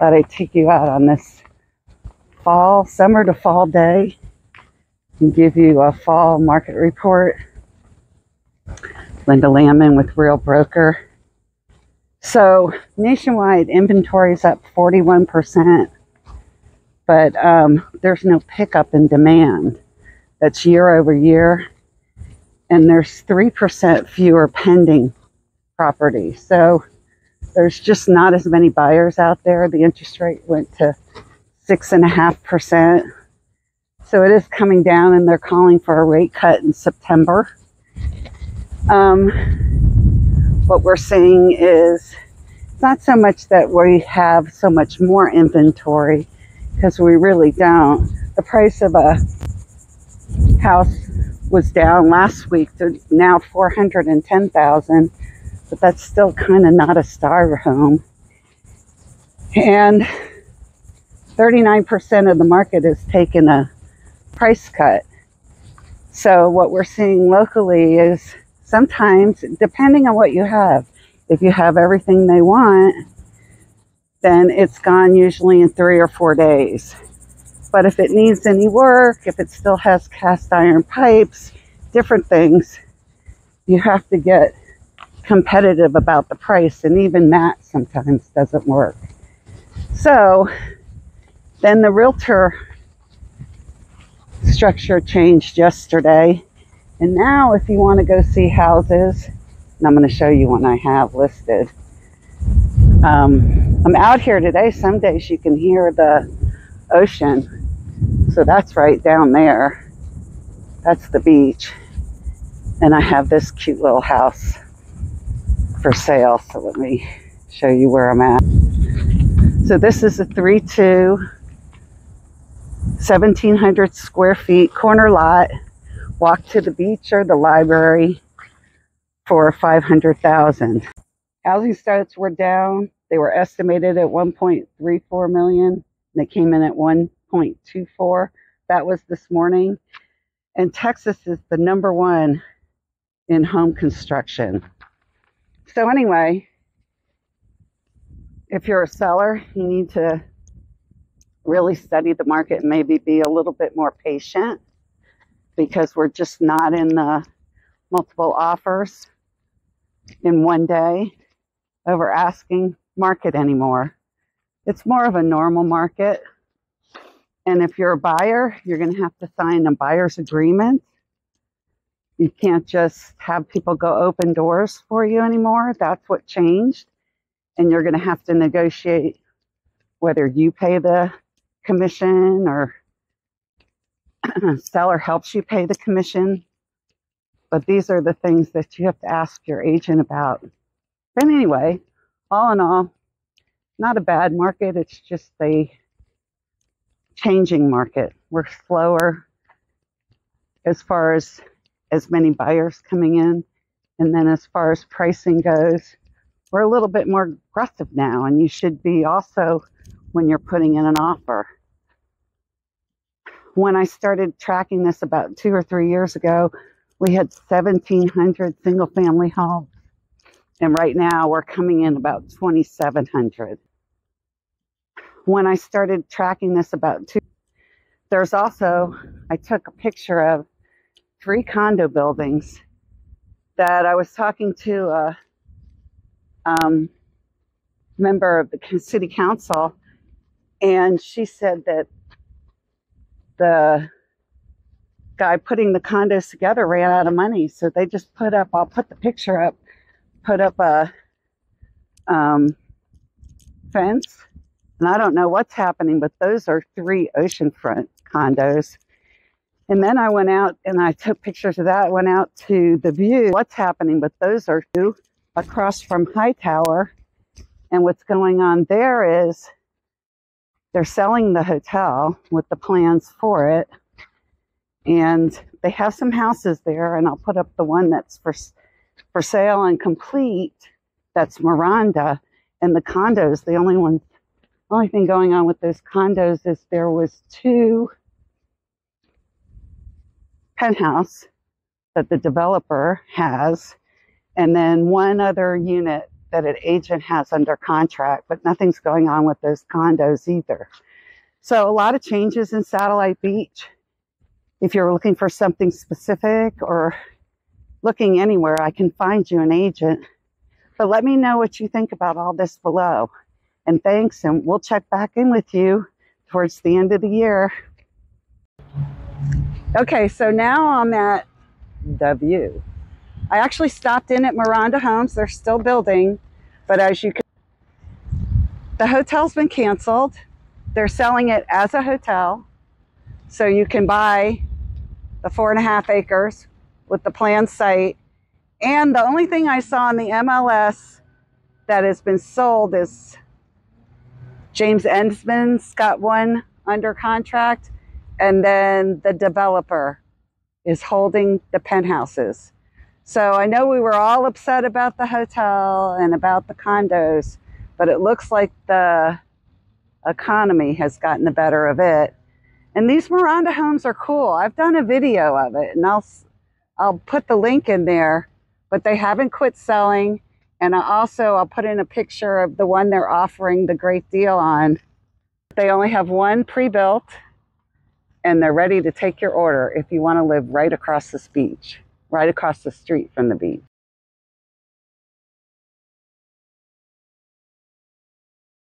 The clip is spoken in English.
Thought I'd take you out on this summer to fall day and give you a fall market report. Linda Landman with Real Broker. So nationwide inventory is up 41%, but there's no pickup in demand. That's year over year, and there's 3% fewer pending properties. So there's just not as many buyers out there. The interest rate went to 6.5%. So it is coming down, and they're calling for a rate cut in September. What we're seeing is it's not so much that we have so much more inventory, because we really don't. The price of a house was down last week to now $410,000, but that's still kind of not a starter home. And 39% of the market has taken a price cut. So what we're seeing locally is sometimes, depending on what you have, if you have everything they want, then it's gone usually in 3 or 4 days. But if it needs any work, if it still has cast iron pipes, different things, you have to get competitive about the price, and even that sometimes doesn't work. So then the realtor structure changed yesterday, and now if you want to go see houses, and I'm going to show you one I have listed. I'm out here today. Some days you can hear the ocean, so that's right down there. That's the beach, and I have this cute little house for sale. So let me show you where I'm at. So this is a 3-2, 1,700 square feet corner lot. Walk to the beach or the library for $500,000. Housing starts were down. They were estimated at 1.34 million. They came in at 1.24. That was this morning. And Texas is the #1 in home construction. So anyway, if you're a seller, you need to really study the market and maybe be a little bit more patient, because we're just not in the multiple offers in one day over asking market anymore. It's more of a normal market. And if you're a buyer, you're going to have to sign a buyer's agreement. You can't just have people go open doors for you anymore. That's what changed. And you're going to have to negotiate whether you pay the commission or seller helps you pay the commission. But these are the things that you have to ask your agent about. But anyway, all in all, not a bad market. It's just a changing market. We're slower as far as many buyers coming in. And then as far as pricing goes, we're a little bit more aggressive now. And you should be also when you're putting in an offer. When I started tracking this about 2 or 3 years ago, we had 1,700 single family homes. And right now we're coming in about 2,700. When I started tracking this about 2, there's also, I took a picture of 3 condo buildings that I was talking to a member of the city council, and she said that the guy putting the condos together ran out of money, so they just put up, I'll put the picture up, put up a fence, and I don't know what's happening, but those are 3 oceanfront condos. And then I went out and I took pictures of that, went out to the view, what's happening, but those are 2 across from Hightower. And what's going on there is they're selling the hotel with the plans for it. And they have some houses there, and I'll put up the one that's for sale and complete. That's Miranda. And the condos, the only thing going on with those condos is there was 2 penthouse that the developer has, and then 1 other unit that an agent has under contract, but nothing's going on with those condos either. So a lot of changes in Satellite Beach. If you're looking for something specific or looking anywhere, I can find you an agent. But let me know what you think about all this below. And thanks, and we'll check back in with you towards the end of the year. Okay, so now I'm at the View. I actually stopped in at Miranda Homes. They're still building, but as you can, the hotel's been canceled. They're selling it as a hotel, so you can buy the 4.5 acres with the planned site. And the only thing I saw in the MLS that has been sold is James Ensman's got one under contract, and then the developer is holding the penthouses. So I know we were all upset about the hotel and about the condos, but it looks like the economy has gotten the better of it. And these Miranda homes are cool. I've done a video of it, and I'll put the link in there, but they haven't quit selling. And I'll put in a picture of the one they're offering the great deal on. They only have one pre-built, and they're ready to take your order if you want to live right across this beach, right across the street from the beach.